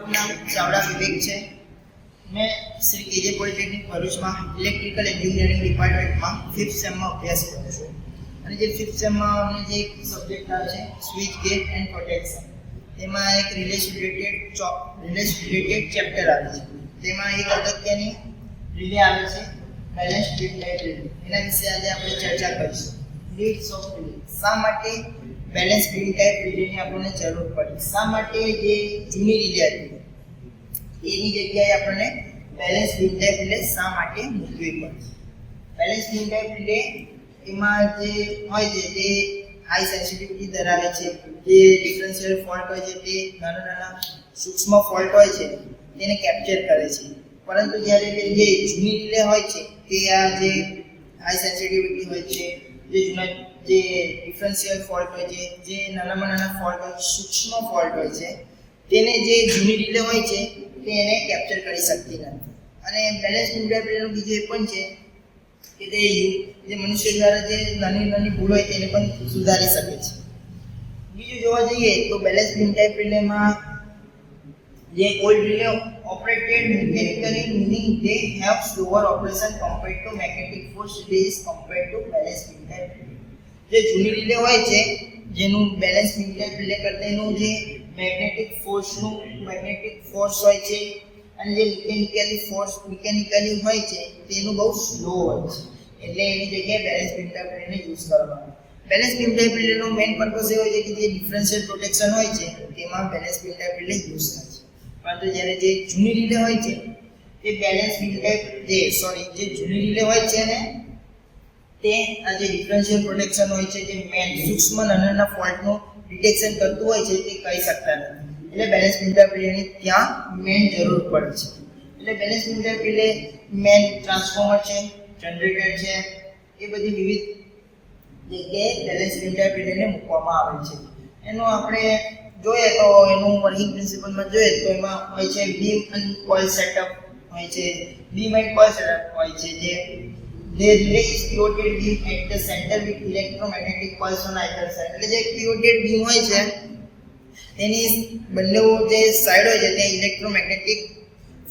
મારું નામ ચાવડા વિવેક છે. મેં શ્રી કેજે પોલિટેકનિક ભરૂચમાં ઇલેક્ટ્રિકલ એન્જિનિયરિંગ ડિપાર્ટમેન્ટમાં 5th સેમમાં અભ્યાસ કરું છું. અને જે 5th સેમમાં અમને જે એક સબ્જેક્ટ આવે છે સ્વિચ ગેટ એન્ડ પ્રોટેક્શન, તેમાં એક રિલેસ રિલેટેડ ચેપ્ટર આવે છે. તેમાં એક અગત્યની રિલે આવે છે, બેલેન્સ ફીડ ટાઈપ રિલે. એના વિશે આજે આપણે ચર્ચા કરીશું. Needs of relay. શા માટે બેલેન્સ ફીડ ટાઈપ રિલેની આપણને જરૂર પડી? શા માટે જે જૂની રિલે હતી એની જગ્યાએ આપણને બેલેન્સ ફીડ ટાઈપ રિલે શા માટે મૂકવી પડી? બેલેન્સ ફીડ ટાઈપ રિલે એમાં જે હોય છે તે હાઈ સેન્સિટિવિટી ધરાવે છે. જે ડિફરન્શિયલ ફોલ્ટ હોય છે તે નાના નાના સૂક્ષ્મ ફોલ્ટ હોય છે તેને કેપ્ચર કરે છે. પરંતુ જ્યારે જે જૂની રિલે હોય છે તે આ જે હાઈ સેન્સિટિવિટી હોય છે, જે જૂના જે ડિફરન્શિયલ ફોલ્ટ હોય છે, જે નાનામાં નાના ફોલ્ટ હોય, સૂક્ષ્મ ફોલ્ટ હોય છે, તેને જે જૂની રિલે હોય છે તે એને કેપ્ચર કરી શકતી નથી. અને બેલેન્સ ફીડ ટાઈપ રિલેનું બીજું એ પણ છે કે તે જે મનુષ્ય દ્વારા જે નાની નાની ભૂલ હોય તેને પણ સુધારી શકે છે. બીજું જોવા જઈએ તો બેલેન્સ ફીડ ટાઈપ રિલેમાં જે old relay operated mechanically, meaning they have slower operation compared to magnetic force relays compared to balance field type relay. જે જૂની રિલે હોય છે જેનું બેલેન્સ ફીડ ટાઈપ રિલે કરતા એનું જે મેગ્નેટિક ફોર્સ હોય છે અને જે મિકેનિકલી હોય છે તેનું બહુ સ્લો હોય છે. એટલે એની જગ્યાએ balance feed type relay use કરવામાં. બેલેન્સ ફીડ ટાઈપ રિલેનો મેઇન પર્પસ એ હોય છે કે જે ડિફરન્શિયલ પ્રોટેક્શન હોય છે તેમાં balance feed type relay use થાય છે. પરંતુ જ્યારે જે જૂની રિલે હોય છે તે બેલેન્સ ફીડ ટાઈપ જે જૂની રિલે હોય છે ને તે આ જે ડિફરન્શિયલ પ્રોટેક્શન હોય છે, જે મેન સૂક્ષ્મ નાના ફોલ્ટનું ડિટેક્શન કરતું હોય છે તે કરી શકતા નથી. એટલે બેલેન્સ ફીડ ટાઈપ રિલેની ત્યાં મેન જરૂર પડે છે. એટલે balance feed type relay main transformer છે, જનરેટર છે, એ બધી વિવિધ જગ્યાએ બેલેન્સ ફીડ ટાઈપ રિલેને મૂકવામાં આવે છે. એનું આપણે જોઈએ તો એનું વર્કિંગ પ્રિન્સિપલમાં જોઈએ તો એમાં હોય છે બીમ અને કોઇલ સેટઅપ હોય છે. બીમ એન્ડ કોઇલ સેટઅપ હોય છે જે relay is pivoted beam at the center with electromagnetic pulse on either side. એટલે જે pivoted beam હોય છે એની બંને જે સાઈડ હોય છે ત્યાં ઇલેક્ટ્રોમેગ્નેટિક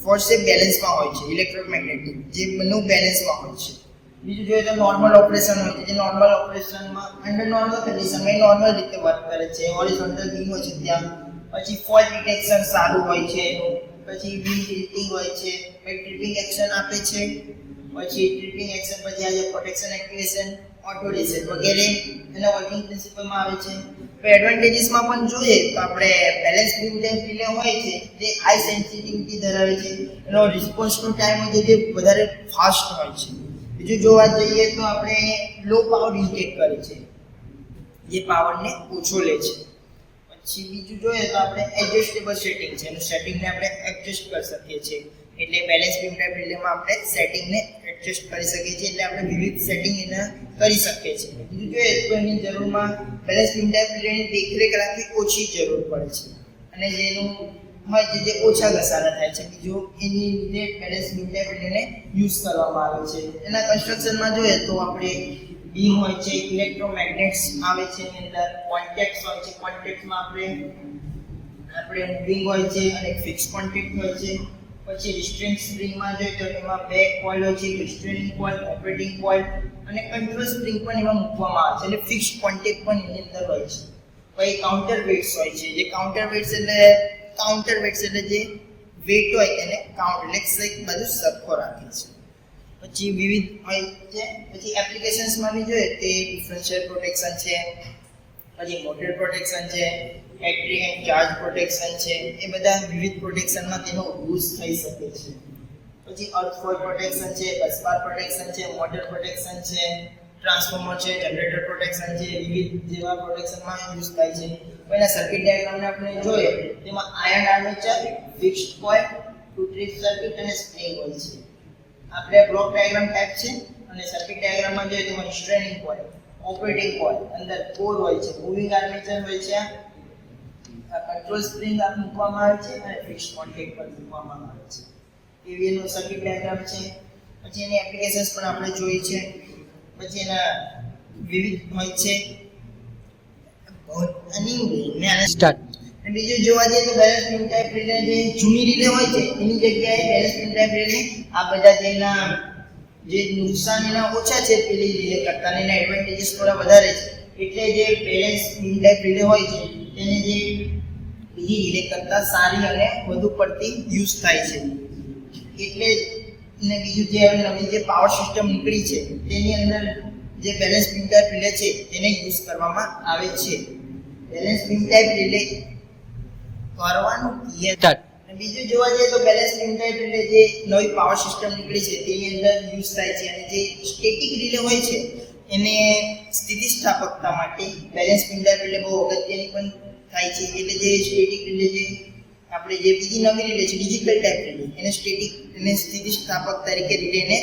ફોર્સ એ બેલેન્સમાં હોય છે. ઇલેક્ટ્રોમેગ્નેટિક જે બંને બેલેન્સમાં હોય છે. બીજું જોઈએ તો નોર્મલ ઓપરેશન હોય છે. જે નોર્મલ ઓપરેશનમાં અંડર નોર્મલ કન્ડિશનમાં નોર્મલ રીતે વર્ક કરે છે. હોરિઝોન્ટલ બીમ હોય છે ત્યાં. પછી ફોલ્ટ ડિટેક્શન સારું હોય છે એનું. પછી બીમ ટિલ્ટિંગ હોય છે, પછી ટ્રિપિંગ એક્શન આપે છે. પછી ટ્રિપિંગ એક્શન પછી આ જે પ્રોટેક્શન એક્ટિવેશન, ઓટો રીસેટ વગેરે એના વર્કિંગ પ્રિન્સિપલમાં આવે છે. તો એડવાન્ટેજીસમાં પણ જોઈએ તો આપણે બેલેન્સ ફીડ ટાઈપ રિલે હોય છે જે હાઈ સેન્સિટિવિટી ધરાવે છે. એનો રિસ્પોન્સનો ટાઈમ હોય છે જે વધારે ફાસ્ટ હોય છે. બીજું જોવા જઈએ તો આપણે લો પાવર ઇન્ટેક કરે છે, જે પાવરને ઓછો લે છે. પછી બીજું જોઈએ તો આપણે એડજસ્ટેબલ સેટિંગ છે, એનું સેટિંગને આપણે એડજસ્ટ કરી શકીએ છીએ. એટલે બેલેન્સ ફીડ ટાઈપ રિલેમાં આપણે સેટિંગને એડજસ્ટ કરી શકીએ છીએ. એટલે આપણે વિવિધ સેટિંગ એના કરી શકીએ છીએ. બીજું જોઈએ તો એની જરૂરમાં બેલેન્સ ફીડ ટાઈપ રિલેની દેખરેખ રાખવી ઓછી જરૂર પડે છે અને જેનું હોય છે જે ઓછા ઘસારા થાય છે. બીજું એની લીધે બેલેન્સ ફીડ ટાઈપ રિલેને યુઝ કરવામાં આવે છે. એના કન્સ્ટ્રક્શનમાં જોઈએ તો આપણે બીમ હોય છે, ઇલેક્ટ્રોમેગ્નેટ્સ આવે છે, એની અંદર કોન્ટેક્ટ્સ હોય છે. કોન્ટેક્ટમાં આપણે મૂવિંગ હોય છે અને ફિક્સ કોન્ટેક્ટ હોય છે. પછી રિસ્ટ્રેઇન સ્પ્રિંગમાં જોઈએ તો એમાં બે કોઇલ હોય છે, રિસ્ટ્રેઇનિંગ કોઇલ, ઓપરેટિંગ કોઇલ અને કંટ્રોલ સ્પ્રિંગ પણ એમાં મૂકવામાં આવે છે. એટલે ફિક્સ કોન્ટેક્ટ પણ એની અંદર હોય છે. પછી કાઉન્ટર વેટ્સ હોય છે. જે કાઉન્ટર વેટ્સ એટલે જે વેટ હોય તેને કાઉન્ટ એટલે એક બાજુ સરખો રાખે છે. પછી વિવિધ હોય છે. પછી એપ્લિકેશન્સમાં બી જોઈએ તે ડિફરન્શિયલ પ્રોટેક્શન છે, પછી મોટર પ્રોટેક્શન છે, બેટરી એન્ડ ચાર્જ પ્રોટેક્શન છે. એ બધા વિવિધ પ્રોટેક્શનમાં તેનો યુઝ થઈ શકે છે. પછી અર્થ ફોલ પ્રોટેક્શન છે, બસબાર પ્રોટેક્શન છે, મોટર પ્રોટેક્શન છે, ટ્રાન્સફોર્મર છે, જનરેટર પ્રોટેક્શન છે, વિવિધ જેવા પ્રોટેક્શનમાં યુઝ થાય છે. એના સર્કિટ ડાયાગ્રામને આપણે જોઈએ તેમાં iron armature, fixed coil, to trip circuit અને સ્પ્રિંગ હોય છે. આપણે બ્લોક ડાયાગ્રામ ટાઈપ છે અને સર્કિટ ડાયાગ્રામમાં જોઈએ તો રિસ્ટ્રેઇનિંગ કોઇલ, ઓપરેટિંગ કોઇલ, અંદર કોર હોય છે, મૂવિંગ આર્મેચર હોય છે, કંટ્રોલ સ્પ્રિંગ મૂકવામાં આવે છે અને ફિક્સ કોન્ટેક્ટ પર મૂકવામાં આવે છે. એવી એનો સર્કિટ ડાયાગ્રામ છે. પછી એની એપ્લિકેશન્સ પણ આપણે જોઈ છે. પછી એના વિવિધ હોય છે બીજું જોવા જઈએ તો બેલેન્સ બીમ ટાઈપ રિલે જે જૂની રિલે હોય છે એની જગ્યાએ બેલેન્સ બીમ ટાઈપ રિલે આ બધા જેના જે નુકસાન એના ઓછા છે પેલી રિલે કરતાં એના એડવાન્ટેજીસ થોડા વધારે છે એટલે જે બેલેન્સ બીમ ટાઈપ રિલે હોય છે તેને જે બીજી રિલે કરતાં સારી અને વધુ પડતી યુઝ થાય છે એટલે ને બીજું જે નવી જે પાવર સિસ્ટમ નીકળી છે તેની અંદર જે બેલેન્સ બીમ ટાઈપ રિલે છે તેને યુઝ કરવામાં આવે છે બેલેન્સ બીમ ટાઈપ રિલે કરવાનું બીજું જોવા જઈએ તો બેલેન્સ બીમ ટાઈપ રિલે જે નવી પાવર સિસ્ટમ નીકળી છે તેની અંદર યુઝ થાય છે અને જે સ્ટેટિક રિલે હોય છે એને સ્થિતિસ્થાપકતા માટે બેલેન્સ બીમ ટાઈપ રિલે બહુ અગત્યની પણ થાય છે એટલે જે સ્ટેટિક રિલે જે આપણે જે બીજી નવી રિલે છે ડિજિટલ ટાઈપ રિલે એને સ્ટેટિક અને સ્થિતિસ્થાપક તરીકે રિલેને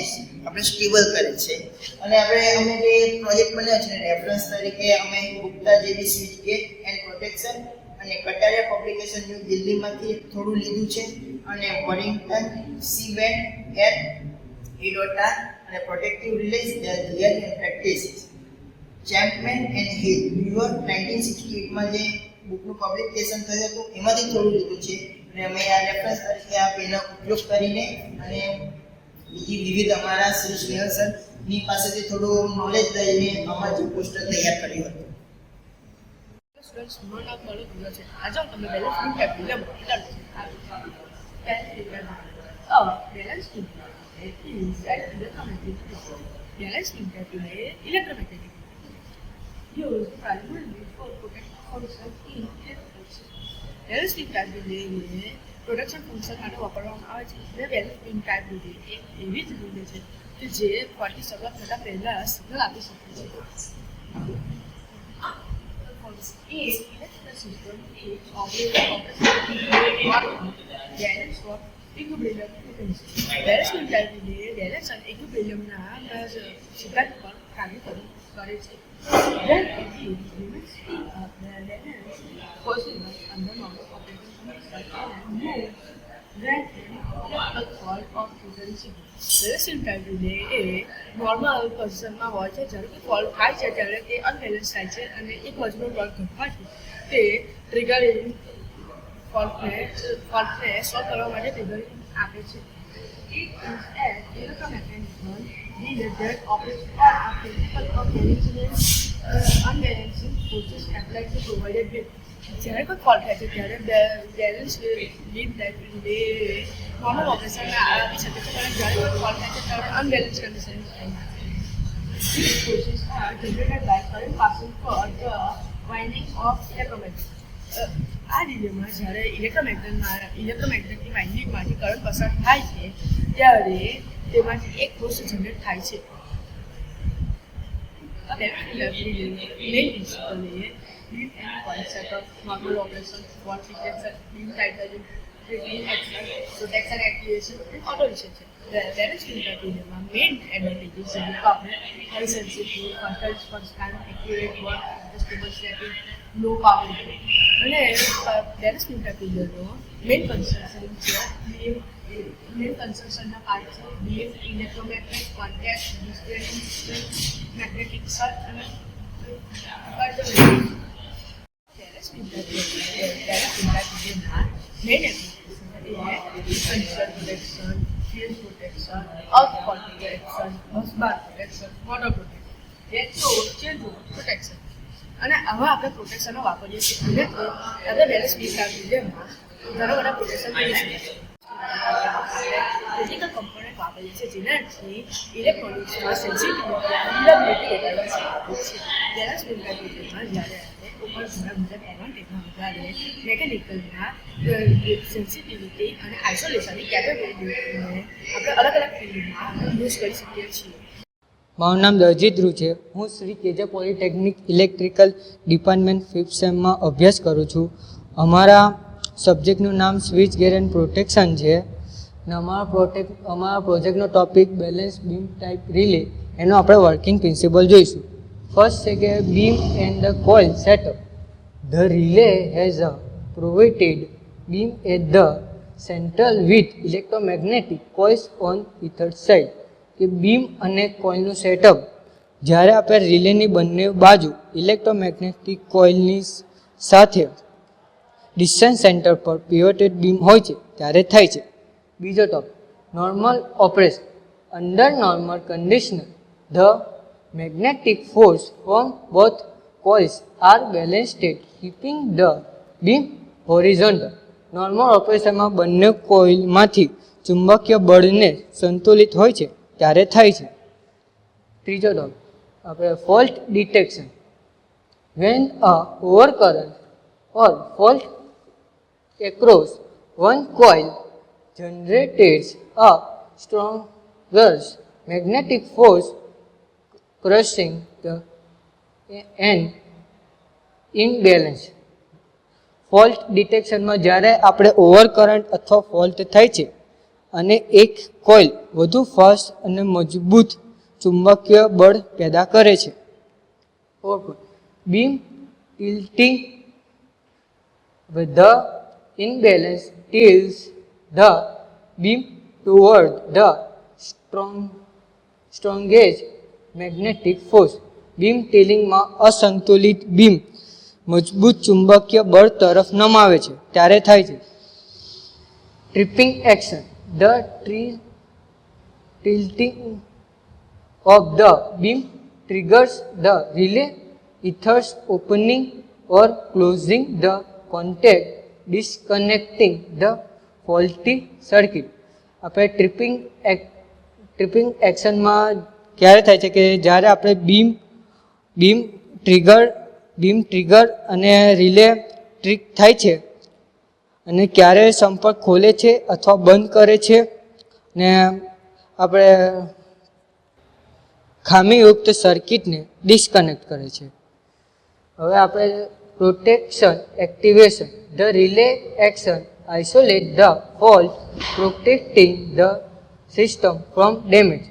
આપણે સ્ટેબલ કરે છે અને અમે જે પ્રોજેક્ટ બનાવ્યો છે રેફરન્સ તરીકે અમે ગુપ્તા જેવી સ્વિચ ગેટ એન્ડ પ્રોટેક્શન અને કટારિયા પબ્લિકેશન ન્યૂ દિલ્હીમાંથી થોડું લીધું છે અને વોરિંગ્ટન સી બેન્ડ એર એડોટા અને protective relays real and practice Chapman and Hill ન્યૂયોર્ક 1968 માં જે બુકનું પબ્લિકેશન થયું હતું એમાંથી થોડું લીધું છે અને અમે આ રેફરન્સ તરીકે આ પેનનો ઉપયોગ કરીને અને બીજી વિવિધ અમારા શ્રી સ્નેહલ સરની પાસેથી થોડું નોલેજ લઈને અમારું પોસ્ટર તૈયાર કર્યું હતું સ્ટુડન્ટ્સ નોટ ઓફ નોલેજ છે આજે તમે balance beam type relay balance beam is an electromagnetic balance beam type relay electromagnetic used primarily for protection function in electrical balance beam type relay protection function માટે વાપરવામાં આવે છે જે balance beam type relay એક એવી જ relay છે કે જે ફોલ્ટની શરૂઆત થતાં પહેલાં સિગ્નલ આપી શકે છે A electrical system is operates balance for equilibrium frequency. Balance beam type relay balance and equilibriumના સિદ્ધાંત પર કાર્ય કરે છે. When it limits the balance possible under normal operating conditions and moves gradually upward fault of frequency. Balance beam type relay A normal પોઝિશનમાં હોય છે જ્યારે કે ફોલ્ટ થાય છે ત્યારે તે અનબેલેન્સ થાય છે અને એક બાજુનો વર્ક ઘટવાથી તે ટ્રિગરિંગ ફોલ્ટને સોલ્વ કરવા માટે ટ્રિગરિંગ આપે છે It is an electromechanical relay that operates on a principle of balancing unbalancing forces applied to provided with. જ્યારે કોઈ ફોલ્ટ થાય છે ત્યારે balance beam type relay normal ઓપરેશનમાં આવી શકે છે પણ જ્યારે કોઈ ફોલ્ટ થાય છે ત્યારે અનબેલેન્સ કન્ડિશન થાય છે These forces are generated by current passing through the winding of electromagnet. આ રિલેમાં જ્યારે ઇલેક્ટ્રોમેગ્નેટિક વાઇન્ડિંગમાંથી કરંટ પસાર થાય છે ત્યારે તેમાંથી એક ફોર્સ જનરેટ થાય છે main principal A beam and coil setup, normal operation, fault detection, beam tightening, beam action, protection activation, and auto reset છે. Balance beam type relay main advantages છે કે આપણે high sensitivity, faster response time, accurate work, adjustable setting, low power અને balance beam type relay નો main construction છે main construction ના part છે beam, electromagnet, contact, displacement system, magnetic circuit અને balance beam type relay main application protection, field protection, earth fault protection, bus bar protection, motor protection, change protection અને આવા આપણે પ્રોટેક્શનો વાપરીએ છીએ અને આપણે બેલેન્સ બીમ ટાઈપ રિલેમાં ઘણા બધા પ્રોટેક્શન કરી શકીએ છીએ ફિઝિકલ કમ્પોનન્ટ વાપરીએ છીએ જેનાથી ઇલેક્ટ્રોનિક્સમાં સેન્સિટિવિટી રિલાયબિલિટી વધારે છે બેલેન્સ બીમ ટાઈપ રિલેમાં જ્યારે ઉપર ઘણા બધા એડવાન્ટેજમાં વધારે મેકેનિકલમાં સેન્સિટિવિટી અને આઇસોલેશનની કેપેબિલિટીને આપણે અલગ અલગ ફિલ્ડમાં યુઝ કરી શકીએ છીએ મારું નામ દરજીત ધ્રુવ છે હું શ્રી કેજે પોલિટેકનિક ઇલેક્ટ્રિકલ ડિપાર્ટમેન્ટ 5th સેમમાં અભ્યાસ કરું છું અમારા સબ્જેક્ટનું નામ સ્વિચ ગેર એન્ડ પ્રોટેક્શન છે અને અમારા પ્રોજેક્ટનો topic balance beam type relay એનો આપણે વર્કિંગ પ્રિન્સિપલ જોઈશું ફર્સ્ટ છે કે beam and the coil setup the relay has a provided beam at the central with electromagnetic coils on either side કે બીમ અને કોઇલનું સેટઅપ જ્યારે આપણે રિલેની બંને બાજુ ઇલેક્ટ્રોમેગ્નેટિક કોઇલની સાથે ડિસ્ટન્સ સેન્ટર પર પિવોટેડ બીમ હોય છે ત્યારે થાય છે. બીજો topic normal operation. Under normal condition the magnetic force from both coils are balanced state keeping the beam horizontal. Normal ઓપરેશનમાં બંને કોઇલમાંથી ચુંબકીય બળને સંતુલિત હોય છે ત્યારે થાય છે. ત્રીજો ટોપિક આપણે fault detection. When a overcurrent or fault across one coil generates a stronger magnetic force crushing the an imbalance. Fault ડિટેક્શનમાં જ્યારે આપણે ઓવરકરન્ટ અથવા ફોલ્ટ થાય છે અને એક કોઇલ વધુ ફાસ્ટ અને મજબૂત ચુંબકીય બળ પેદા કરે છે. Beam tilting with the imbalance tilts the beam toward the strongest magnetic force. Beam ટિલિંગમાં અસંતુલિત બીમ મજબૂત ચુંબકીય બળ તરફ નમાવે છે ત્યારે થાય છે. Tripping action. The tilting of the beam triggers the relay ethers opening or closing the contact, disconnecting the faulty circuit. આપણે ટ્રિપિંગ એક્શનમાં ક્યારે થાય છે કે જ્યારે આપણે બીમ ટ્રિગર અને રિલે ટ્રિક થાય છે અને ક્યારે સંપર્ક ખોલે છે અથવા બંધ કરે છે ને આપણે ખામીયુક્ત સર્કિટને ડિસ્કનેક્ટ કરે છે. હવે આપણે protection activation. The relay action isolate the fault, protecting the system from damage.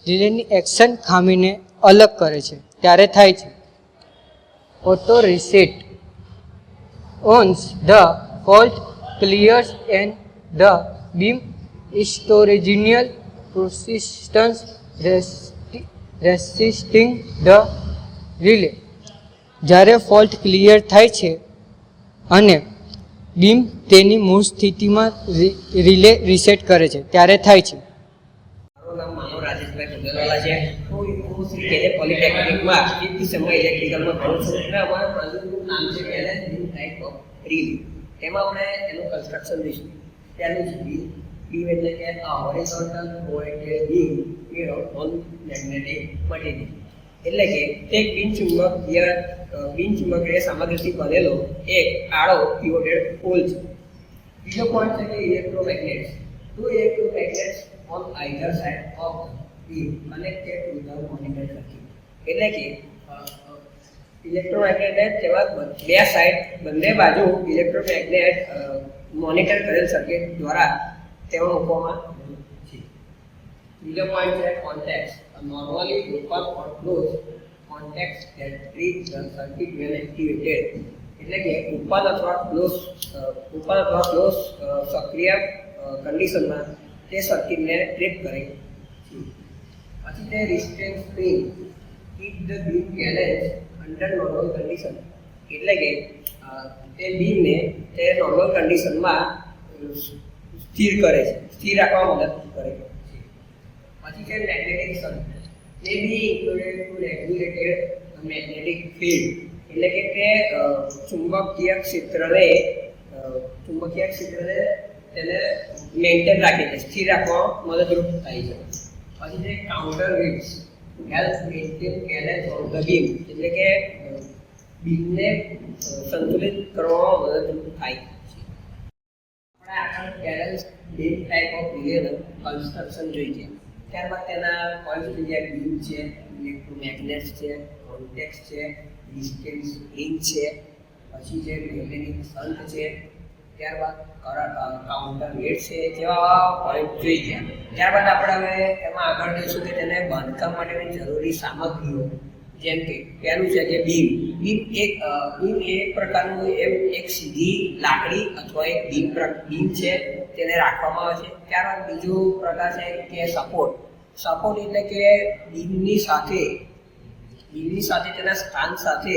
રિલેની એક્શન ખામીને અલગ કરે છે ત્યારે થાય છે. Auto reset. Once the fault clears and the beam historical persistence resisting the relay. જ્યારે ફોલ્ટ ક્લિયર થાય છે અને બીમ તેની મૂળ સ્થિતિમાં રિલે રીસેટ કરે છે ત્યારે થાય છે. મારું નામ માનવ રાજેશભાઈ ખંડેવાલા છે. હું શ્રી કેજે પોલિટેકનિકમાં 5th સેમમાં ઇલેક્ટ્રિકલમાં ભણું છું અને અમારા પ્રોજેક્ટનું નામ છે balance beam type of relay. તેમાં આપણે એનું કન્સ્ટ્રક્શન જોઈશું. ત્યારનું છે બીમ એટલે કે horizontal pointed beam made of non magnetic material. એટલે કે એક બિનચુંબકીય સામગ્રીથી બનેલો એક આડો પિવોટેડ પોલ છે. બીજો પોઈન્ટ છે કે ઇલેક્ટ્રોમેગ્નેટ્સ. Two electromagnets on either side of the beam connected to the monitor circuit. એટલે કે ઇલેક્ટ્રોમેગ્નેટ જેવા બે સાઈડ બંને બાજુ ઇલેક્ટ્રોમેગ્નેટ મોનિટર કરેલ સર્કિટ દ્વારા તેમાં મૂકવામાં છે. બીજો પોઈન્ટ છે contact. Normally open or close contacts that treat the circuit when activated. એટલે કે ઓપન અથવા ક્લોઝ સક્રિય કન્ડિશનમાં તે સર્કિટને ટ્રીપ કરે છે. પછી તે resistance spring keep the beam balance under normal condition. એટલે કે તે બીમને તે નોર્મલ કન્ડિશનમાં સ્થિર રાખવામાં મદદ કરે છે. પછી છે magnetic circuit. They be included to regulated magnetic field. એટલે કે તે ચુંબકીય ક્ષેત્રને તેને મેન્ટેન રાખે છે, સ્થિર રાખવામાં મદદરૂપ થાય છે. પછી છે counter waves. Help maintain balance of the beam. એટલે કે બીમને સંતુલિત કરવામાં મદદરૂપ થાય છે. આપણે આગળ બેલેન્સ બીમ ટાઈપ ઓફ રિલેનું કન્સ્ટ્રક્શન જોઈ છે. ત્યારબાદ તેના પોઈન્ટ બીજા બીમ છે, ઇલેક્ટ્રોમેગ્નેટ્સ છે, કોન્ટેક્ટ છે, ડિસ્ટન્સ રિંગ છે, પછી છે મેગ્નેટિક શંટ છે, ત્યારબાદ કાઉન્ટર વેટ છે, જેવા પોઈન્ટ જોઈ ગયા. ત્યારબાદ આપણે હવે એમાં આગળ જઈશું કે તેને બાંધકામ માટેની જરૂરી સામગ્રીઓ. જેમ કે પહેલું છે કે બીમ એક પ્રકારનું એક સીધી લાકડી અથવા એક બીમ છે તેને રાખવામાં આવે છે. ત્યારબાદ બીજો પ્રકાર છે કે સપોર્ટ એટલે કે બીમની સાથે તેના સ્થાન સાથે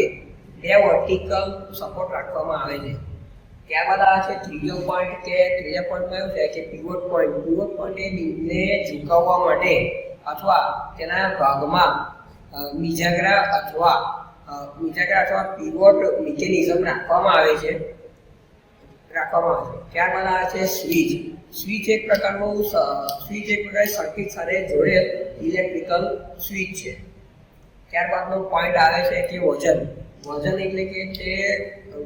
બે વર્ટિકલ સપોર્ટ રાખવામાં આવે છે. ત્યારબાદ આવે છે ત્રીજો પોઈન્ટ કે ત્રીજા પોઈન્ટમાં એવું છે કે પીવોટ પોઈન્ટ એ બીમને ઝુકાવવા માટે અથવા તેના ભાગમાં મિજાગરા અથવા પીવોટ મિકેનિઝમ રાખવામાં આવે છે. ત્યારબાદ આવે છે સ્વિચ એક પ્રકારનું સર્કિટ સાથે જોડેલ ઇલેક્ટ્રિકલ સ્વિચ છે. ત્યારબાદનો પોઈન્ટ આવે છે કે વજન એટલે કે તે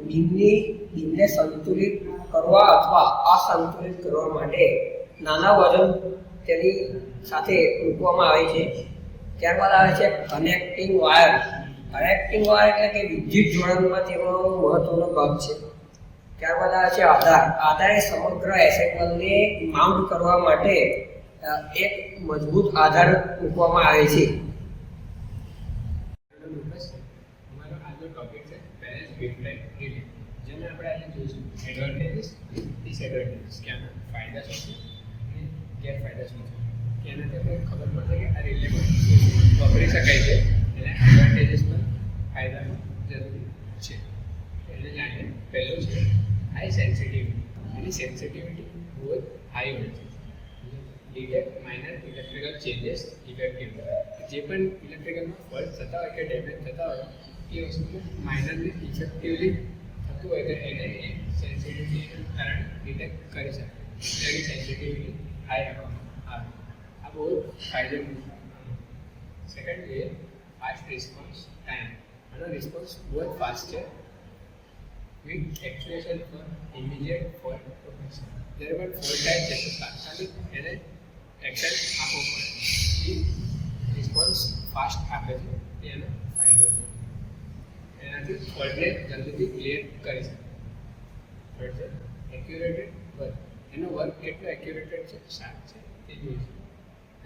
બીમને સંતુલિત કરવા અથવા અસંતુલિત કરવા માટે નાના વજન તેની સાથે મૂકવામાં આવે છે. ત્યારબાદ આવે છે કનેક્ટિંગ વાયર એટલે કે વિદ્યુત જોડાણમાં તેનો મહત્વનો ભાગ છે. ત્યારબાદ આવે છે આધાર એ સમગ્ર એસેમ્બલને માઉન્ટ કરવા માટે એક મજબૂત આધાર મૂકવામાં આવે છે. અમારો આજનો ટોપિક છે બેલેન્સ વેવટાઇપ રિલે, જેમાં આપણે આજે જોઈશું એડવાન્ટેજીસ અને ડિસએડવાન્ટેજીસ, કે આના ફાયદા શું છે અને ગેરફાયદા શું છે, કે એનાથી આપણે ખબર પડશે કે આ રિલે વાપરી શકાય છે, એના એડવાન્ટેજીસ પણ ફાયદા જરૂરી છે. એને જાણીએ. પહેલું છે હાઈ સેન્સિટિવિટી. એની સેન્સિટિવિટી બહુ જ હાઈ હોય છે. Detect minor electrical changes effectively. જે પણ ઇલેક્ટ્રિકલમાં ફોલ્ટ થતા હોય કે ડેમેજ થતા હોય એ વસ્તુ માઇનરલી ઇફેક્ટિવલી થતું હોય તો એને એ સેન્સિટિવિટીના કારણે ડિટેક્ટ કરી શકે. એની સેન્સિટિવિટી હાઈ રાખવામાં આવે. આ બહુ ફાયદેમંદ. સેકન્ડ છે ફાસ્ટ રિસ્પોન્સ ટાઈમ. આનો રિસ્પોન્સ બહુ જ ફાસ્ટ છે. Quick actuation for immediate fault protection. જ્યારે પણ ફોલ્ટ થાય છે તો તાત્કાલિક એને એક્શન આપવો પડે. રિસ્પોન્સ ફાસ્ટ આપે છે તે એનો ફાયદો છે. એનાથી ફોલ્ટને જલ્દીથી ક્લિયર કરી શકે. થર્ડ છે એક્યુરેટેડ વર્ક. એનો વર્ક કેટલો એક્યુરેટેડ છે, શાર્પ છે તે જોઈશું.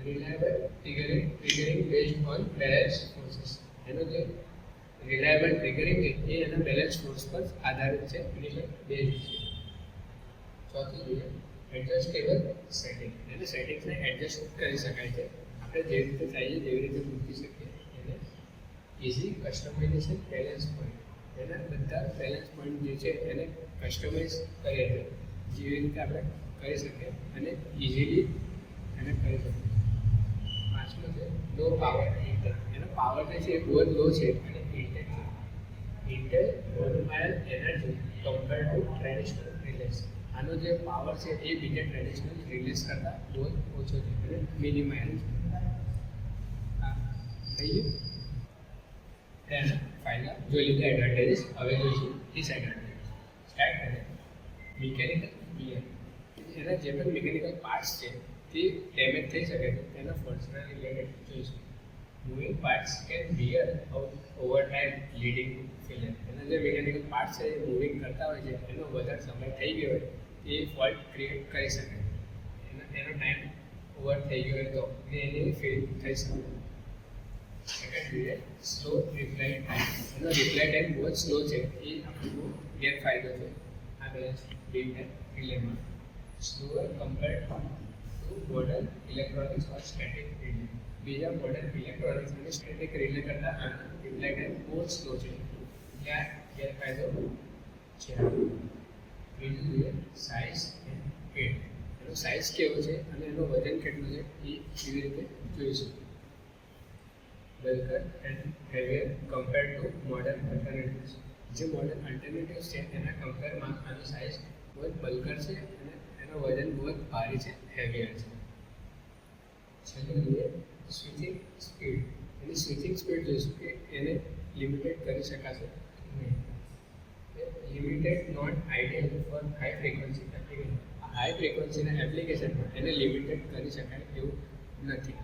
Reliable triggering based on balance forces. એનો જે રિલાયબલ ટ્રિગરિંગ છે એ એના બેલેન્સ ફોર્સ પર આધારિત છે, એટલે બેઝડ છે. ચોથું જોઈએ એડજસ્ટેબલ સેટિંગ. એને સેટિંગ્સને એડજસ્ટ કરી શકાય છે. આપણે જે રીતે ચાહીએ જેવી રીતે મૂકી શકીએ. એને ઇઝી કસ્ટમાઇઝેશન બેલેન્સ પોઈન્ટ. એના બધા બેલેન્સ પોઈન્ટ જે છે એને કસ્ટમાઇઝ કરીએ છીએ જેવી રીતે આપણે કરી શકીએ અને ઇઝીલી એને કરી શકીએ. પાંચમું છે લો પાવર ઇન્ટેક. એનો પાવર જે છે એ બહુ જ લો છે અને ઇન્ટેક છે. ઇન્ટેલ મોનોમાયલ energy compare to traditional relays. આનો જે પાવર છે એ બીજા ટ્રેડિશનલ રિલેસ કરતાં બહુ જ ઓછો છે અને મિનિમાઇલ છે. આ થઈ ગયું. એના ફાયદા જોઈ લીધા, એડવાન્ટેજીસ. હવે જોઈશું ડિસએડવાન્ટેજીસ. સ્ટાર્ટ કરીએ. Mechanical clear. એના જે પણ મિકેનિકલ પાર્ટ્સ છે તે ડેમેજ થઈ શકે છે, તેના ફોલ્ટ્સના રિલેટેડ જોઈશું. Moving parts can wear over time leading to failure. એના જે મિકેનિકલ પાર્ટ્સ છે એ મૂવિંગ કરતા હોય છે, એનો વધારે સમય થઈ ગયો હોય એ ફોલ્ટ ક્રિએટ કરી શકે. એનો ટાઈમ ઓવર થઈ ગયો હોય તો એની ફેલ થઈ શકે. સેકન્ડ જોઈએ સ્લો રિપ્લાય ટાઈમ. એનો રિપ્લાય ટાઈમ બહુ જ સ્લો છે, એ આપણો ગેરફાયદો છે આ બેલેન્સ રિલેમાં. Slower compared to modern electronics or static relay. બીજા મોડર્ન ઇલેક્ટ્રોનિક્સ અને સ્ટેટિક રિલે કરતાં આનો રિપ્લાય ટાઈમ બહુ જ સ્લો છે. ત્યાં ગેરફાયદો છે. બીજું જોઈએ સાઇઝ એન્ડ વેટ. એનો સાઇઝ કેવો છે અને એનું વજન કેટલું છે એ કેવી રીતે જોઈશું. Bulkier and heavier compare to modern alternatives. જે મોડર્ન અલ્ટરનેટિવ્સ છે એના કમ્પેરમાં આનો સાઇઝ બહુ જ બલ્કર છે અને એનું વજન બહુ જ ભારી છે, હેવિયર છે. છેલ્લું જોઈએ સ્વિચિંગ સ્પીડ. એની સ્વિચિંગ સ્પીડ જોઈશું કે એને લિમિટેડ કરી શકાશે નહીં. Limited not ideal for high frequency application. High ફ્રિકવન્સીના એપ્લિકેશનમાં એને લિમિટેડ કરી શકાય એવું નથી.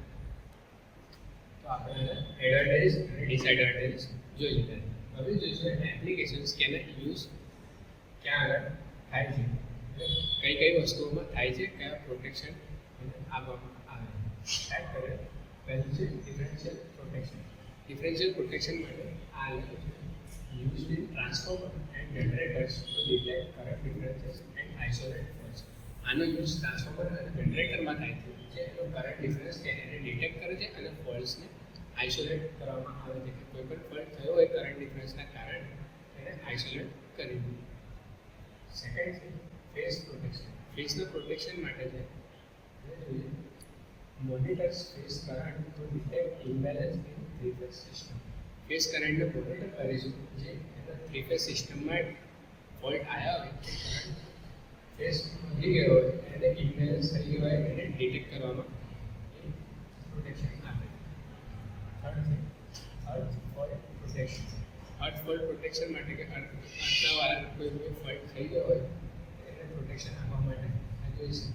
તો આપણે એડવાન્ટેજીસ અને ડિસએડવાન્ટેજીસ જોઈ લીધા. હવે જોઈશું એપ્લિકેશન્સ કે એને યુઝ ક્યાં આગળ થાય છે, કઈ કઈ વસ્તુઓમાં થાય છે, કયા પ્રોટેક્શન આપવામાં આવે. સ્ટાર્ટ કરીએ. પહેલું છે ડિફરન્શિયલ પ્રોટેક્શન. ડિફરન્શિયલ પ્રોટેક્શન માટે આ અલગ છે. used in transformer and generators to detect current differences and isolate faults. આનો યુઝ ટ્રાન્સફોર્મર અને જનરેટરમાં થાય છે, જે એનો કરંટ ડિફરન્સ છે એને ડિટેક્ટ કરે છે અને ફોલ્ટ્સને આઇસોલેટ કરવામાં આવે છે. કે કોઈ પણ ફોલ્ટ થયો હોય કરંટ ડિફરન્સના કારણે એને આઇસોલેટ કરી દઈએ. સેકન્ડ છે ફેસ પ્રોટેક્શન. ફેસના પ્રોટેક્શન માટે છે monitors phase current to detect imbalance in three phase system. Phase કરંટને મોનિટર કરીશું જે એના થ્રી ફેઝ સિસ્ટમમાં ફોલ્ટ આવ્યા હોય ફેસ ઉડી ગયો હોય એને ઇમ્બેલેન્સ થઈ ગયો હોય એને ડિટેક્ટ કરવામાં પ્રોટેક્શન આપે. થર્ડ છે અર્થ ફોલ્ટ પ્રોટેક્શન. અર્થ ફોલ્ટ પ્રોટેક્શન માટે કે અર્થવાળા કોઈ ફોલ્ટ થઈ ગયો હોય એને પ્રોટેક્શન આપવા માટે આ જોઈશું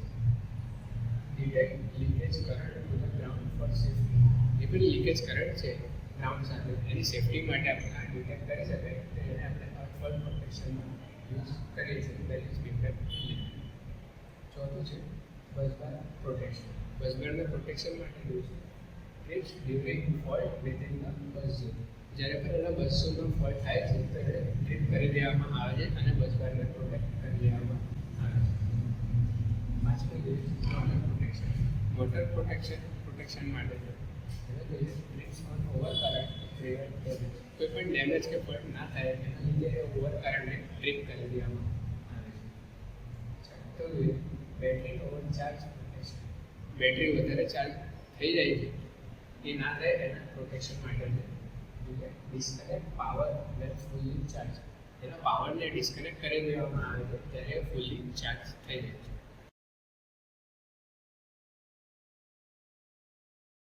detect leakage current to the ground for safety. એ પણ લીકેજ કરંટ છે ગ્રાઉન્ડ સાથે એની સેફ્ટી માટે આપણે આ ડિટેક્ટ કરી શકાય તો એને આપણે અર્થ ફોલ્ટ પ્રોટેક્શનમાં યુઝ કરીએ છીએ. બેલેન્સ બીમના. ચોથું છે બસબાર પ્રોટેક્શન. બસબારના પ્રોટેક્શન માટે જોઈશું trips during fault within the bus zone. જ્યારે પણ એના બસ ઝોનમાં ફોલ્ટ થાય છે તો એને ટ્રીપ કરી દેવામાં આવે છે અને બસબારને પ્રોટેક્ટ કરી દેવામાં આવે છે. પાંચમું જોઈશું મોટર પ્રોટેક્શન. મોટર પ્રોટેક્શન માટે છે એને જોઈએ trips on over current prevent damage. કોઈ પણ ડેમેજ કે ફોલ્ટ ના થાય એના લીધે ઓવર કરંટને ટ્રીપ કરી દેવામાં આવે છે. છઠ્ઠું જોઈએ battery over charge protection. Battery વધારે ચાર્જ થઈ જાય છે એ ના થાય એના પ્રોટેક્શન માટે છે disconnect power when fully charge. એના પાવરને ડિસ્કનેક્ટ કરી દેવામાં આવે છે ત્યારે ફુલ્લી ચાર્જ થઈ જાય છે.